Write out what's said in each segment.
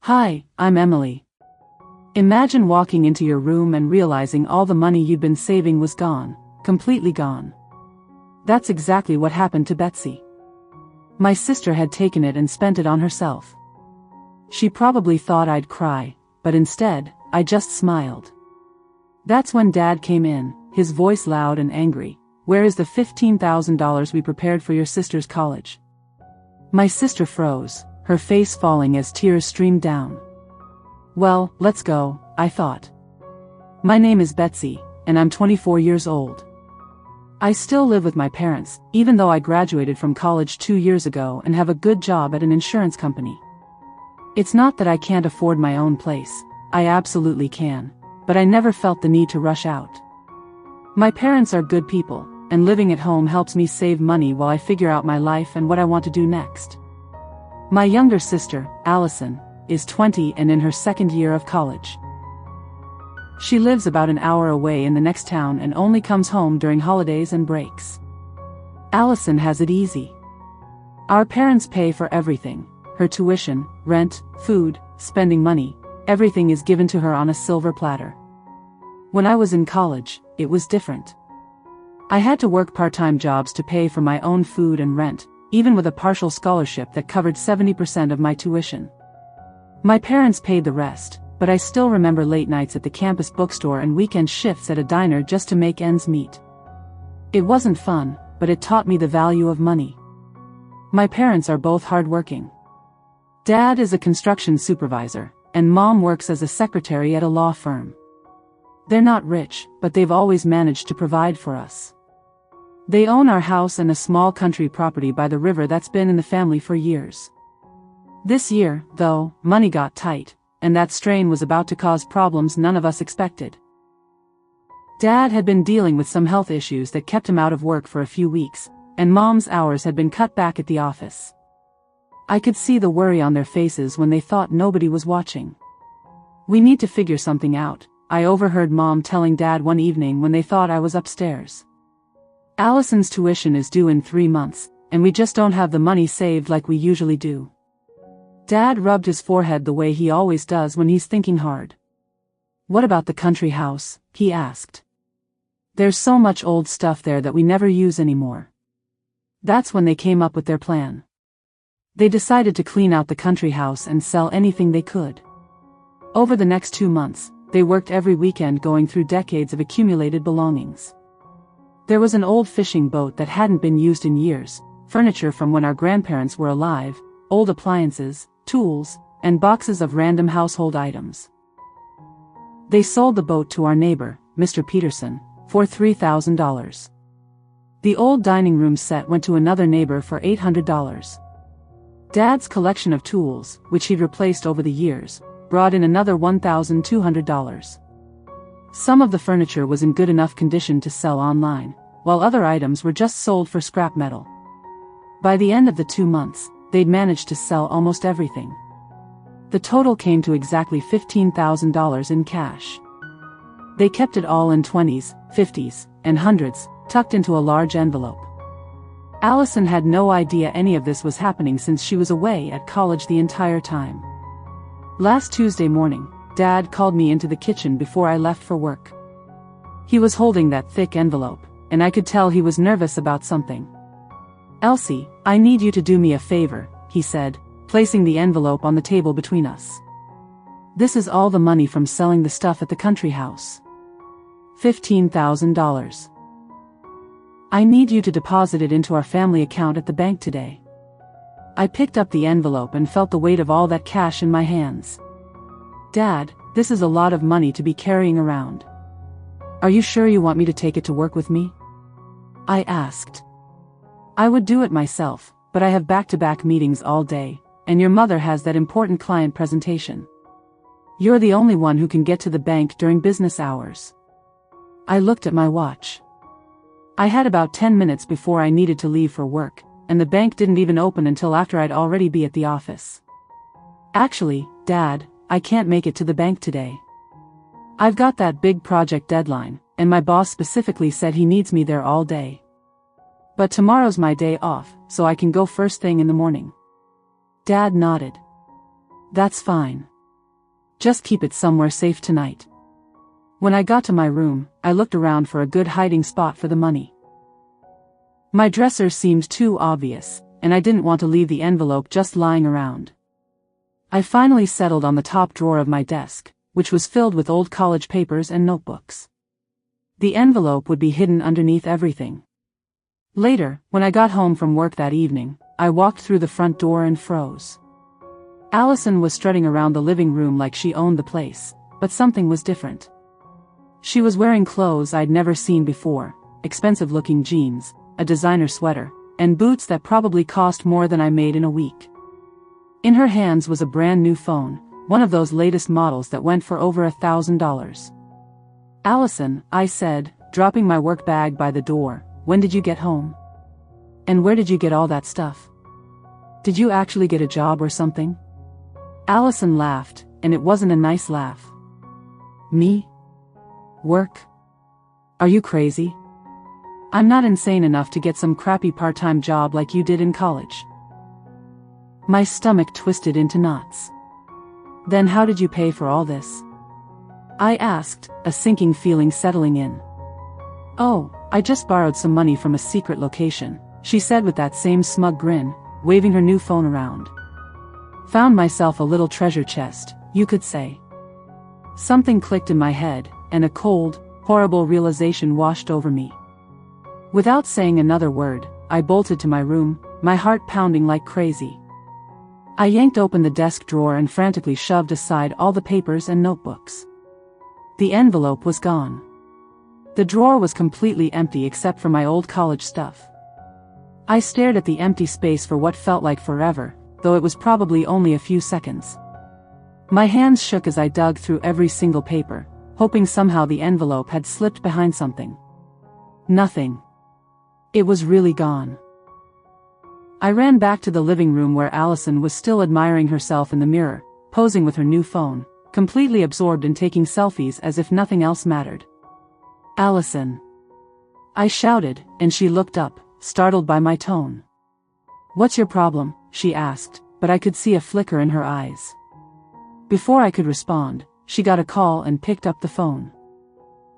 Hi, I'm Emily. Imagine walking into your room and realizing all the money you'd been saving was gone, completely gone. That's exactly what happened to Betsy. My sister had taken it and spent it on herself. She probably thought I'd cry, but instead, I just smiled. That's when Dad came in, his voice loud and angry. "Where is the $15,000 we prepared for your sister's college?" My sister froze, her face falling as tears streamed down. Well, let's go, I thought. My name is Betsy, and I'm 24 years old. I still live with my parents, even though I graduated from college 2 years ago and have a good job at an insurance company. It's not that I can't afford my own place, I absolutely can, but I never felt the need to rush out. My parents are good people, and living at home helps me save money while I figure out my life and what I want to do next. My younger sister, Allison, is 20 and in her second year of college. She lives about an hour away in the next town and only comes home during holidays and breaks. Allison has it easy. Our parents pay for everything, her tuition, rent, food, spending money, everything is given to her on a silver platter. When I was in college, it was different. I had to work part-time jobs to pay for my own food and rent, even with a partial scholarship that covered 70% of my tuition. My parents paid the rest, but I still remember late nights at the campus bookstore and weekend shifts at a diner just to make ends meet. It wasn't fun, but it taught me the value of money. My parents are both hardworking. Dad is a construction supervisor, and Mom works as a secretary at a law firm. They're not rich, but they've always managed to provide for us. They own our house and a small country property by the river that's been in the family for years. This year, though, money got tight, and that strain was about to cause problems none of us expected. Dad had been dealing with some health issues that kept him out of work for a few weeks, and Mom's hours had been cut back at the office. I could see the worry on their faces when they thought nobody was watching. "We need to figure something out," I overheard Mom telling Dad one evening when they thought I was upstairs. "Allison's tuition is due in 3 months, and we just don't have the money saved like we usually do." Dad rubbed his forehead the way he always does when he's thinking hard. "What about the country house?" he asked. "There's so much old stuff there that we never use anymore." That's when they came up with their plan. They decided to clean out the country house and sell anything they could. Over the next 2 months, they worked every weekend going through decades of accumulated belongings. There was an old fishing boat that hadn't been used in years, furniture from when our grandparents were alive, old appliances, tools, and boxes of random household items. They sold the boat to our neighbor, Mr. Peterson, for $3,000. The old dining room set went to another neighbor for $800. Dad's collection of tools, which he'd replaced over the years, brought in another $1,200. Some of the furniture was in good enough condition to sell online, while other items were just sold for scrap metal. By the end of the 2 months, they'd managed to sell almost everything. The total came to exactly $15,000 in cash. They kept it all in 20s, 50s, and hundreds, tucked into a large envelope. Allison had no idea any of this was happening since she was away at college the entire time. Last Tuesday morning, Dad called me into the kitchen before I left for work. He was holding that thick envelope, and I could tell he was nervous about something. "Elsie, I need you to do me a favor," he said, placing the envelope on the table between us. "This is all the money from selling the stuff at the country house. $15,000. I need you to deposit it into our family account at the bank today." I picked up the envelope and felt the weight of all that cash in my hands. "Dad, this is a lot of money to be carrying around. Are you sure you want me to take it to work with me?" I asked. "I would do it myself, but I have back-to-back meetings all day, and your mother has that important client presentation. You're the only one who can get to the bank during business hours." I looked at my watch. I had about 10 minutes before I needed to leave for work, and the bank didn't even open until after I'd already be at the office. "Actually, Dad, I can't make it to the bank today. I've got that big project deadline, and my boss specifically said he needs me there all day. But tomorrow's my day off, so I can go first thing in the morning." Dad nodded. "That's fine. Just keep it somewhere safe tonight. When I got to my room, I looked around for a good hiding spot for the money. My dresser seemed too obvious, and I didn't want to leave the envelope just lying around. I finally settled on the top drawer of my desk, which was filled with old college papers and notebooks. The envelope would be hidden underneath everything. Later, when I got home from work that evening, I walked through the front door and froze. Allison was strutting around the living room like she owned the place, but something was different. She was wearing clothes I'd never seen before, expensive-looking jeans, a designer sweater, and boots that probably cost more than I made in a week. In her hands was a brand new phone, one of those latest models that went for over $1,000. "Allison," I said, dropping my work bag by the door, "when did you get home? And where did you get all that stuff? Did you actually get a job or something?" Allison laughed, and it wasn't a nice laugh. "Me? Work? Are you crazy? I'm not insane enough to get some crappy part-time job like you did in college." My stomach twisted into knots. "Then how did you pay for all this?" I asked, a sinking feeling settling in. "Oh, I just borrowed some money from a secret location," she said with that same smug grin, waving her new phone around. "Found myself a little treasure chest, you could say." Something clicked in my head, and a cold, horrible realization washed over me. Without saying another word, I bolted to my room, my heart pounding like crazy. I yanked open the desk drawer and frantically shoved aside all the papers and notebooks. The envelope was gone. The drawer was completely empty except for my old college stuff. I stared at the empty space for what felt like forever, though it was probably only a few seconds. My hands shook as I dug through every single paper, hoping somehow the envelope had slipped behind something. Nothing. It was really gone. I ran back to the living room where Allison was still admiring herself in the mirror, posing with her new phone, completely absorbed in taking selfies as if nothing else mattered. "Allison!" I shouted, and she looked up, startled by my tone. "What's your problem?" she asked, but I could see a flicker in her eyes. Before I could respond, she got a call and picked up the phone.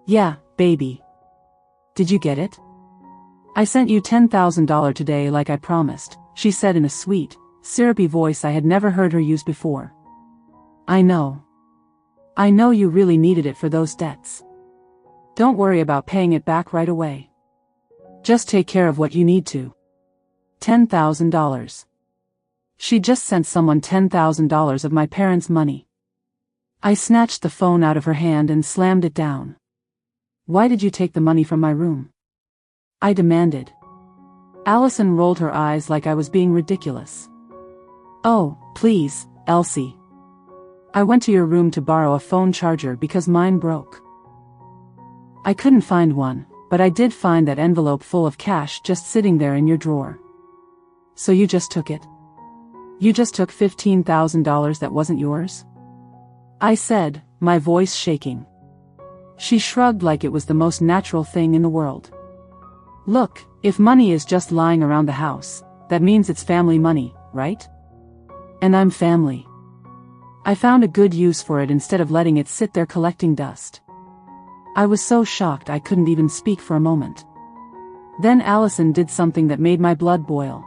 "Yeah, baby. Did you get it? I sent you $10,000 today like I promised," she said in a sweet, syrupy voice I had never heard her use before. "I know. I know you really needed it for those debts. Don't worry about paying it back right away. Just take care of what you need to. $10,000. She just sent someone $10,000 of my parents' money." I snatched the phone out of her hand and slammed it down. "Why did you take the money from my room?" I demanded. Allison rolled her eyes like I was being ridiculous. "Oh, please, Elsie. I went to your room to borrow a phone charger because mine broke. I couldn't find one, but I did find that envelope full of cash just sitting there in your drawer. So you just took it? You just took $15,000 that wasn't yours?" I said, my voice shaking. She shrugged like it was the most natural thing in the world. "Look, if money is just lying around the house, that means it's family money, right? And I'm family. I found a good use for it instead of letting it sit there collecting dust." I was so shocked I couldn't even speak for a moment. Then Allison did something that made my blood boil.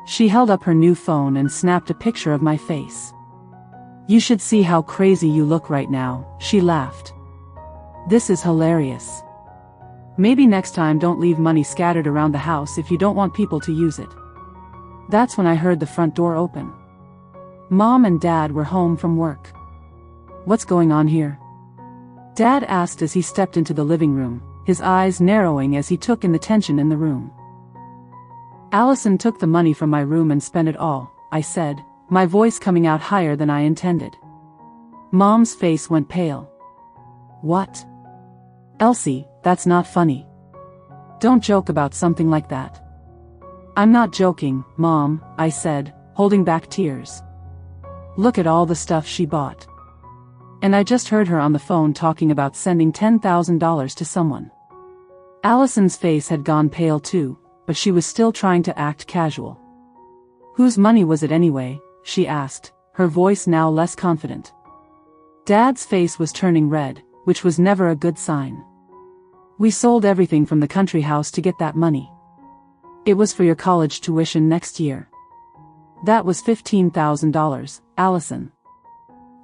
She held up her new phone and snapped a picture of my face. "You should see how crazy you look right now," she laughed. "This is hilarious. Maybe next time don't leave money scattered around the house if you don't want people to use it." That's when I heard the front door open. Mom and Dad were home from work. "What's going on here?" Dad asked as he stepped into the living room, his eyes narrowing as he took in the tension in the room. "Allison took the money from my room and spent it all," I said, my voice coming out higher than I intended. Mom's face went pale. "What? Elsie, that's not funny. Don't joke about something like that." "I'm not joking, Mom," I said, holding back tears. "Look at all the stuff she bought. And I just heard her on the phone talking about sending $10,000 to someone." Allison's face had gone pale too, but she was still trying to act casual. "Whose money was it anyway?" she asked, her voice now less confident. Dad's face was turning red, which was never a good sign. We sold everything from the country house to get that money. It was for your college tuition next year. That was $15,000, Allison.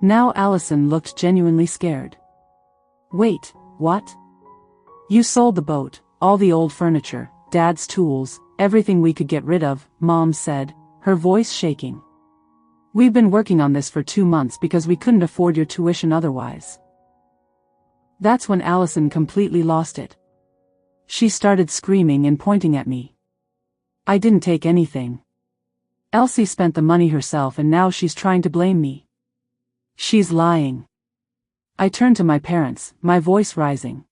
Now Allison looked genuinely scared. Wait, what? You sold the boat, all the old furniture, Dad's tools, everything we could get rid of, Mom said, her voice shaking. We've been working on this for 2 months because we couldn't afford your tuition otherwise. That's when Allison completely lost it. She started screaming and pointing at me. I didn't take anything. Elsie spent the money herself and now she's trying to blame me. She's lying. I turned to my parents, my voice rising.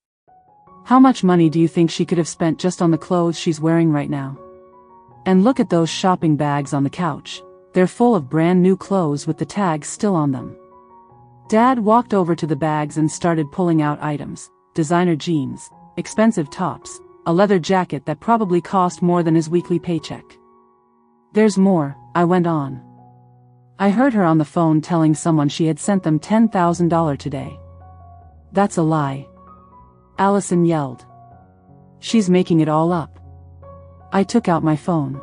How much money do you think she could have spent just on the clothes she's wearing right now? And look at those shopping bags on the couch. They're full of brand new clothes with the tags still on them. Dad walked over to the bags and started pulling out items, designer jeans, expensive tops, a leather jacket that probably cost more than his weekly paycheck. There's more, I went on. I heard her on the phone telling someone she had sent them $10,000 today. That's a lie. Allison yelled. She's making it all up. I took out my phone.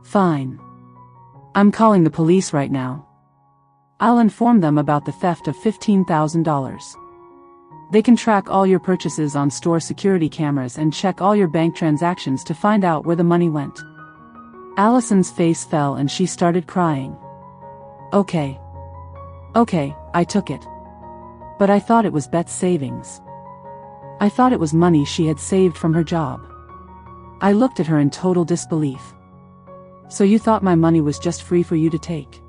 Fine. I'm calling the police right now. I'll inform them about the theft of $15,000. They can track all your purchases on store security cameras and check all your bank transactions to find out where the money went. Allison's face fell and she started crying. Okay, I took it. But I thought it was Bet's savings. I thought it was money she had saved from her job. I looked at her in total disbelief. So you thought my money was just free for you to take?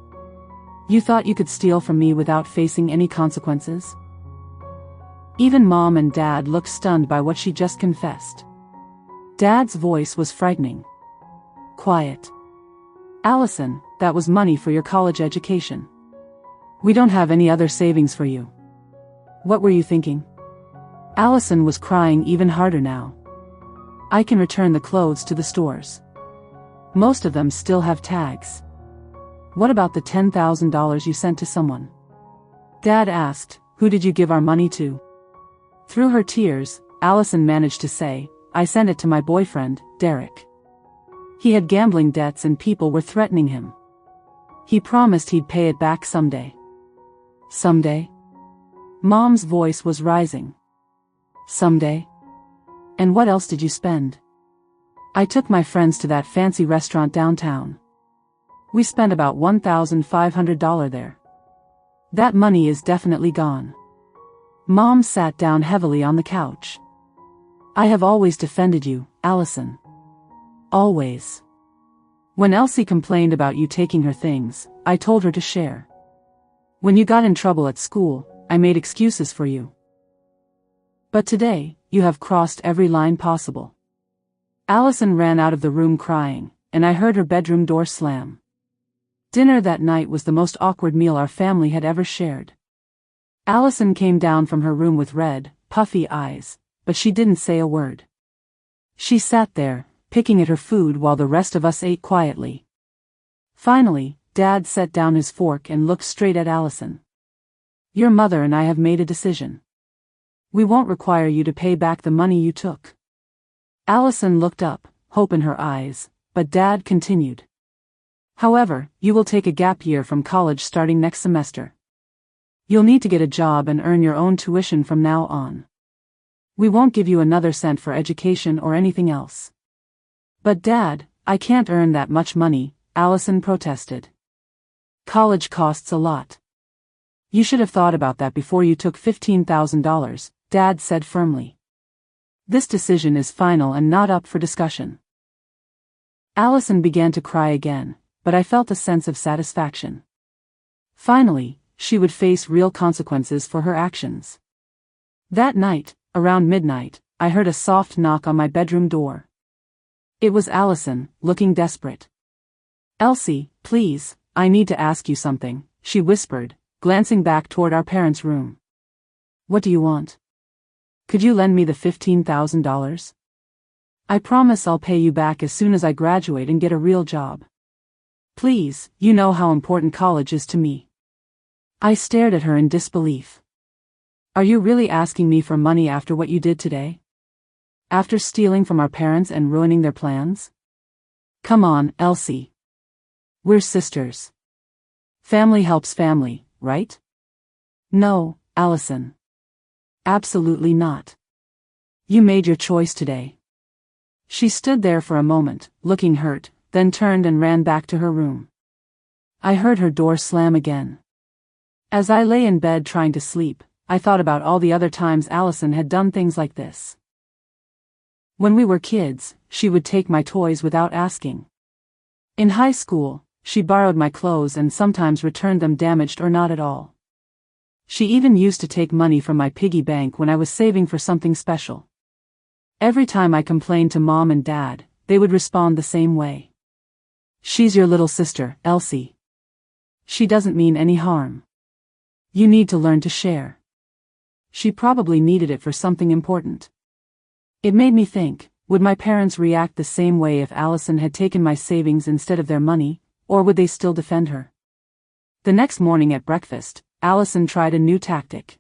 You thought you could steal from me without facing any consequences? Even Mom and Dad looked stunned by what she just confessed. Dad's voice was frightening. Quiet. Allison, that was money for your college education. We don't have any other savings for you. What were you thinking? Allison was crying even harder now. I can return the clothes to the stores. Most of them still have tags. What about the $10,000 you sent to someone? Dad asked, who did you give our money to? Through her tears, Allison managed to say, I sent it to my boyfriend, Derek. He had gambling debts and people were threatening him. He promised he'd pay it back someday. Someday? Mom's voice was rising. Someday? And what else did you spend? I took my friends to that fancy restaurant downtown. We spent about $1,500 there. That money is definitely gone. Mom sat down heavily on the couch. I have always defended you, Allison. Always. When Elsie complained about you taking her things, I told her to share. When you got in trouble at school, I made excuses for you. But today, you have crossed every line possible. Allison ran out of the room crying, and I heard her bedroom door slam. Dinner that night was the most awkward meal our family had ever shared. Allison came down from her room with red, puffy eyes, but she didn't say a word. She sat there, picking at her food while the rest of us ate quietly. Finally, Dad set down his fork and looked straight at Allison. Your mother and I have made a decision. We won't require you to pay back the money you took. Allison looked up, hope in her eyes, but Dad continued. However, you will take a gap year from college starting next semester. You'll need to get a job and earn your own tuition from now on. We won't give you another cent for education or anything else. But Dad, I can't earn that much money, Allison protested. College costs a lot. You should have thought about that before you took $15,000, Dad said firmly. This decision is final and not up for discussion. Allison began to cry again, but I felt a sense of satisfaction. Finally, she would face real consequences for her actions. That night, around midnight, I heard a soft knock on my bedroom door. It was Allison, looking desperate. Elsie, please, I need to ask you something, she whispered, glancing back toward our parents' room. What do you want? Could you lend me the $15,000? I promise I'll pay you back as soon as I graduate and get a real job. Please, you know how important college is to me. I stared at her in disbelief. Are you really asking me for money after what you did today? After stealing from our parents and ruining their plans? Come on, Elsie. We're sisters. Family helps family, right? No, Allison. Absolutely not. You made your choice today. She stood there for a moment, looking hurt, then turned and ran back to her room. I heard her door slam again. As I lay in bed trying to sleep, I thought about all the other times Allison had done things like this. When we were kids, she would take my toys without asking. In high school, she borrowed my clothes and sometimes returned them damaged or not at all. She even used to take money from my piggy bank when I was saving for something special. Every time I complained to Mom and Dad, they would respond the same way. She's your little sister, Elsie. She doesn't mean any harm. You need to learn to share. She probably needed it for something important. It made me think, would my parents react the same way if Allison had taken my savings instead of their money, or would they still defend her? The next morning at breakfast, Allison tried a new tactic.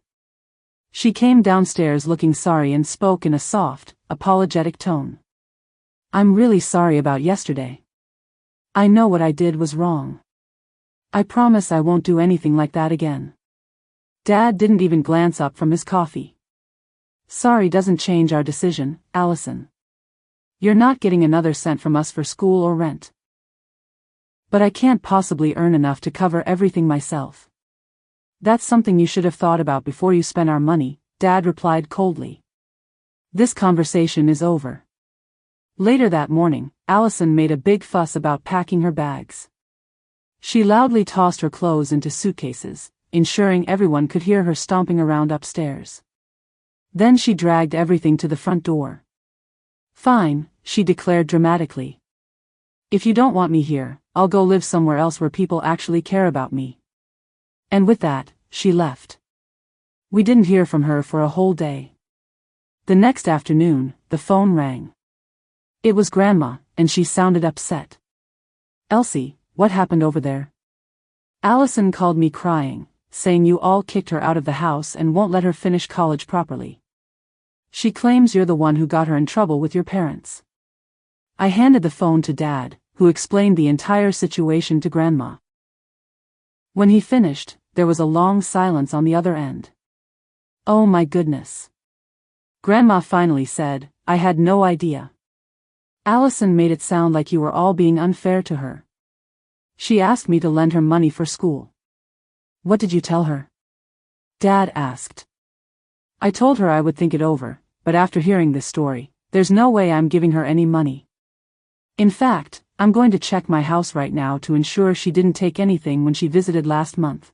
She came downstairs looking sorry and spoke in a soft, apologetic tone. I'm really sorry about yesterday. I know what I did was wrong. I promise I won't do anything like that again. Dad didn't even glance up from his coffee. Sorry doesn't change our decision, Allison. You're not getting another cent from us for school or rent. But I can't possibly earn enough to cover everything myself. That's something you should have thought about before you spent our money, Dad replied coldly. This conversation is over. Later that morning, Allison made a big fuss about packing her bags. She loudly tossed her clothes into suitcases, ensuring everyone could hear her stomping around upstairs. Then she dragged everything to the front door. Fine, she declared dramatically. If you don't want me here, I'll go live somewhere else where people actually care about me. And with that, she left. We didn't hear from her for a whole day. The next afternoon, the phone rang. It was Grandma, and she sounded upset. Elsie, what happened over there? Allison called me crying, saying you all kicked her out of the house and won't let her finish college properly. She claims you're the one who got her in trouble with your parents. I handed the phone to Dad, who explained the entire situation to Grandma. When he finished, there was a long silence on the other end. Oh my goodness. Grandma finally said, I had no idea. Allison made it sound like you were all being unfair to her. She asked me to lend her money for school. What did you tell her? Dad asked. I told her I would think it over, but after hearing this story, there's no way I'm giving her any money. In fact, I'm going to check my house right now to ensure she didn't take anything when she visited last month.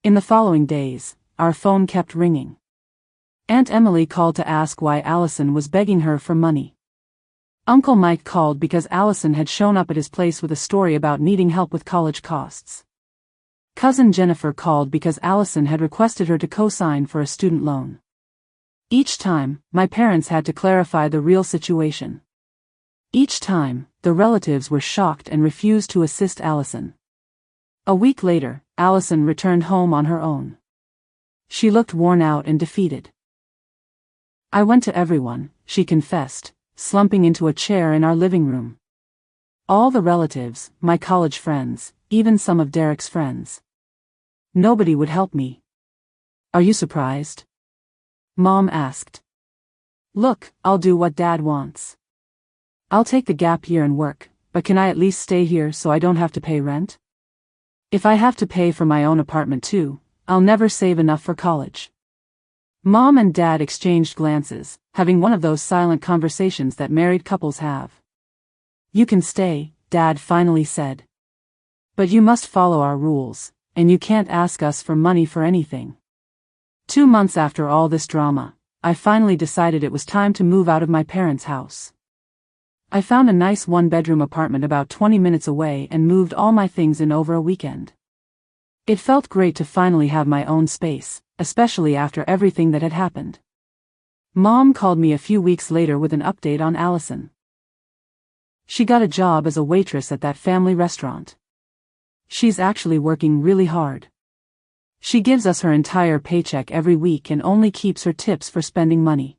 In the following days, our phone kept ringing. Aunt Emily called to ask why Allison was begging her for money. Uncle Mike called because Allison had shown up at his place with a story about needing help with college costs. Cousin Jennifer called because Allison had requested her to co-sign for a student loan. Each time, my parents had to clarify the real situation. Each time, the relatives were shocked and refused to assist Allison. A week later, Allison returned home on her own. She looked worn out and defeated. I went to everyone, she confessed, slumping into a chair in our living room. All the relatives, my college friends, even some of Derek's friends. Nobody would help me. Are you surprised? Mom asked. Look, I'll do what Dad wants. I'll take the gap year and work, but can I at least stay here so I don't have to pay rent? If I have to pay for my own apartment too, I'll never save enough for college. Mom and Dad exchanged glances, having one of those silent conversations that married couples have. You can stay, Dad finally said. But you must follow our rules, and you can't ask us for money for anything. 2 months after all this drama, I finally decided it was time to move out of my parents' house. I found a nice 1-bedroom apartment about 20 minutes away and moved all my things in over a weekend. It felt great to finally have my own space, especially after everything that had happened. Mom called me a few weeks later with an update on Allison. She got a job as a waitress at that family restaurant. She's actually working really hard. She gives us her entire paycheck every week and only keeps her tips for spending money.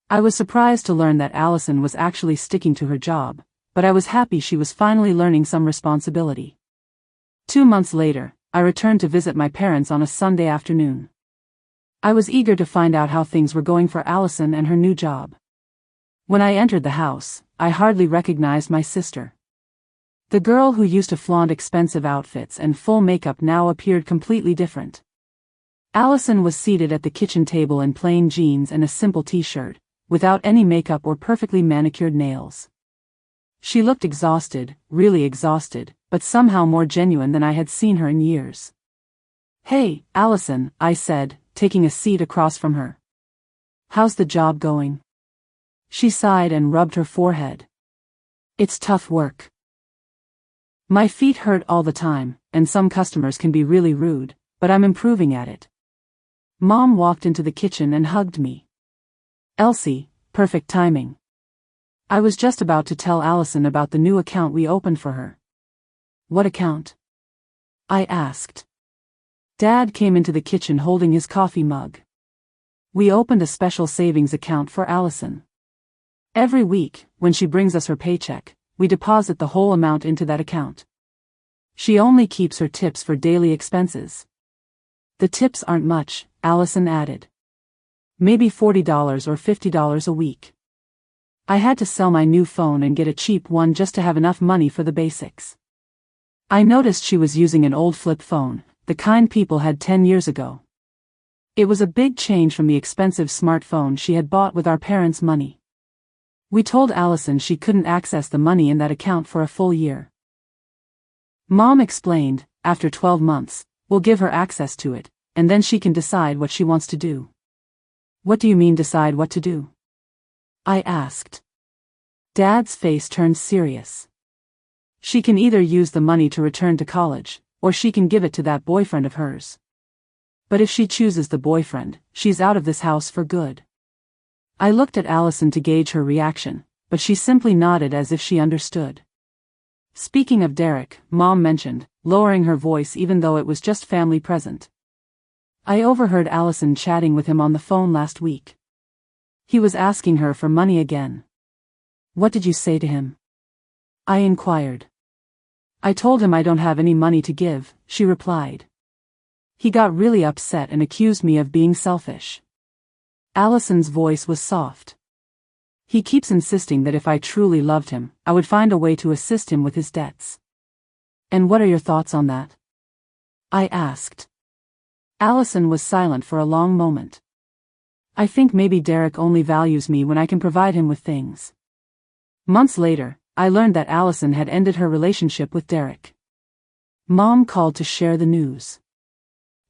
I was surprised to learn that Allison was actually sticking to her job, but I was happy she was finally learning some responsibility. 2 months later, I returned to visit my parents on a Sunday afternoon. I was eager to find out how things were going for Allison and her new job. When I entered the house, I hardly recognized my sister. The girl who used to flaunt expensive outfits and full makeup now appeared completely different. Allison was seated at the kitchen table in plain jeans and a simple t-shirt, without any makeup or perfectly manicured nails. She looked exhausted, really exhausted, but somehow more genuine than I had seen her in years. "Hey, Allison," I said, taking a seat across from her. "How's the job going?" She sighed and rubbed her forehead. "It's tough work. My feet hurt all the time, and some customers can be really rude, but I'm improving at it." Mom walked into the kitchen and hugged me. "Elsie, perfect timing. I was just about to tell Allison about the new account we opened for her." "What account?" I asked. Dad came into the kitchen holding his coffee mug. "We opened a special savings account for Allison. Every week, when she brings us her paycheck, we deposit the whole amount into that account. She only keeps her tips for daily expenses." "The tips aren't much," Allison added. "Maybe $40 or $50 a week. I had to sell my new phone and get a cheap one just to have enough money for the basics." I noticed she was using an old flip phone, the kind people had 10 years ago. It was a big change from the expensive smartphone she had bought with our parents' money. We told Allison she couldn't access the money in that account for a full year. Mom explained, "After 12 months, we'll give her access to it, and then she can decide what she wants to do." "What do you mean decide what to do?" I asked. Dad's face turned serious. "She can either use the money to return to college, or she can give it to that boyfriend of hers. But if she chooses the boyfriend, she's out of this house for good." I looked at Allison to gauge her reaction, but she simply nodded as if she understood. "Speaking of Derek," Mom mentioned, lowering her voice even though it was just family present. "I overheard Allison chatting with him on the phone last week. He was asking her for money again." "What did you say to him?" I inquired. "I told him I don't have any money to give," she replied. "He got really upset and accused me of being selfish." Allison's voice was soft. "He keeps insisting that if I truly loved him, I would find a way to assist him with his debts." "And what are your thoughts on that?" I asked. Allison was silent for a long moment. "I think maybe Derek only values me when I can provide him with things." Months later, I learned that Allison had ended her relationship with Derek. Mom called to share the news.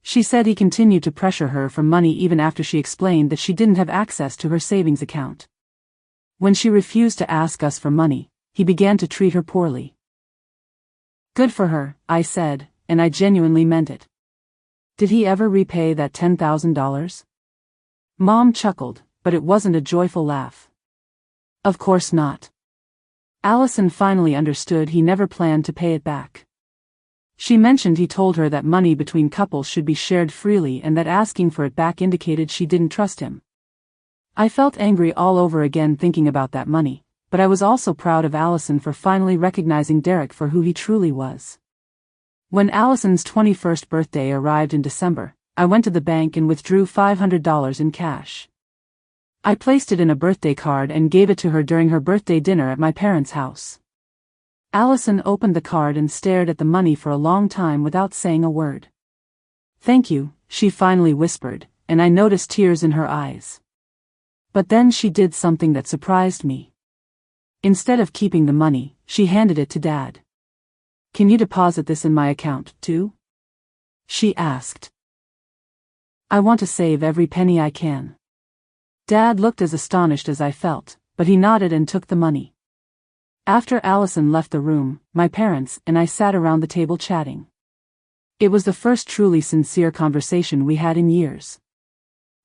She said he continued to pressure her for money even after she explained that she didn't have access to her savings account. When she refused to ask us for money, he began to treat her poorly. "Good for her," I said, and I genuinely meant it. "Did he ever repay that $10,000? Mom chuckled, but it wasn't a joyful laugh. "Of course not." Allison finally understood he never planned to pay it back. She mentioned he told her that money between couples should be shared freely and that asking for it back indicated she didn't trust him. I felt angry all over again thinking about that money, but I was also proud of Allison for finally recognizing Derek for who he truly was. When Allison's 21st birthday arrived in December, I went to the bank and withdrew $500 in cash. I placed it in a birthday card and gave it to her during her birthday dinner at my parents' house. Allison opened the card and stared at the money for a long time without saying a word. "Thank you," she finally whispered, and I noticed tears in her eyes. But then she did something that surprised me. Instead of keeping the money, she handed it to Dad. "Can you deposit this in my account, too?" she asked. "I want to save every penny I can." Dad looked as astonished as I felt, but he nodded and took the money. After Allison left the room, my parents and I sat around the table chatting. It was the first truly sincere conversation we had in years.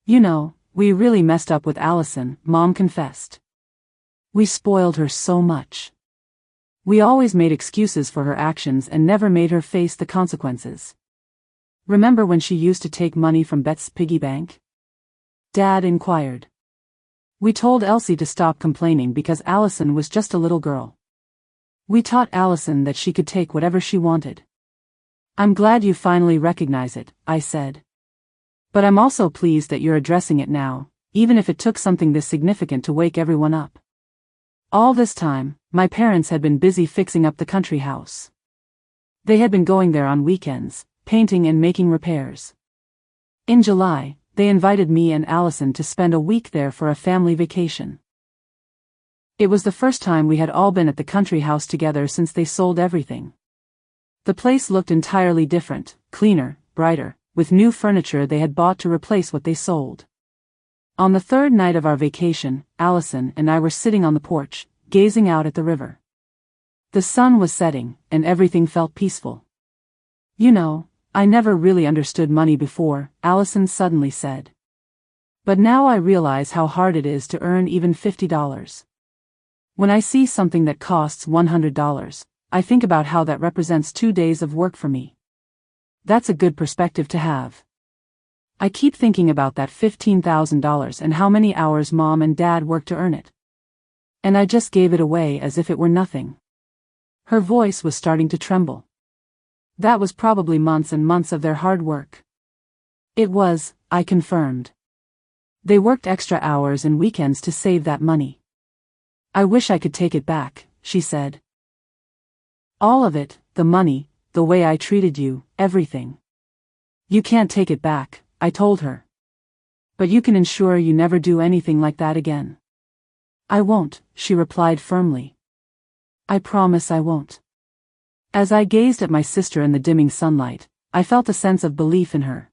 "You know, we really messed up with Allison," Mom confessed. "We spoiled her so much. We always made excuses for her actions and never made her face the consequences. Remember when she used to take money from Betsy's piggy bank? Dad inquired. We told Elsie to stop complaining because Allison was just a little girl. We taught Allison that she could take whatever she wanted. I'm glad you finally recognize it, I said. But I'm also pleased that you're addressing it now, even if it took something this significant to wake everyone up. All this time, my parents had been busy fixing up the country house. They had been going there on weekends, painting and making repairs. In July, they invited me and Allison to spend a week there for a family vacation. It was the first time we had all been at the country house together since they sold everything. The place looked entirely different, cleaner, brighter, with new furniture they had bought to replace what they sold. On the third night of our vacation, Allison and I were sitting on the porch, gazing out at the river. The sun was setting, and everything felt peaceful. You know, I never really understood money before, Allison suddenly said. But now I realize how hard it is to earn even $50. When I see something that costs $100, I think about how that represents 2 days of work for me. That's a good perspective to have. I keep thinking about that $15,000 and how many hours Mom and Dad worked to earn it. And I just gave it away as if it were nothing. Her voice was starting to tremble. That was probably months and months of their hard work. It was, I confirmed. They worked extra hours and weekends to save that money. I wish I could take it back, she said. All of it, the money, the way I treated you, everything. You can't take it back, I told her. But you can ensure you never do anything like that again. I won't, she replied firmly. I promise I won't. As I gazed at my sister in the dimming sunlight, I felt a sense of belief in her.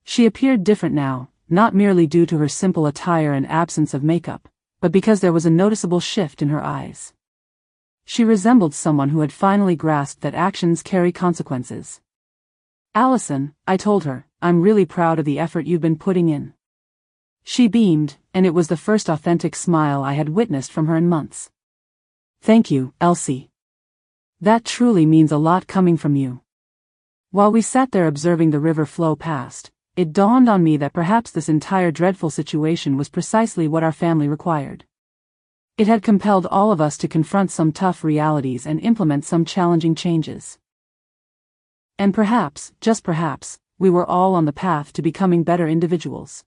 She appeared different now, not merely due to her simple attire and absence of makeup, but because there was a noticeable shift in her eyes. She resembled someone who had finally grasped that actions carry consequences. Allison, I told her, I'm really proud of the effort you've been putting in. She beamed, and it was the first authentic smile I had witnessed from her in months. Thank you, Elsie. That truly means a lot coming from you. While we sat there observing the river flow past, it dawned on me that perhaps this entire dreadful situation was precisely what our family required. It had compelled all of us to confront some tough realities and implement some challenging changes. And perhaps, just perhaps, we were all on the path to becoming better individuals.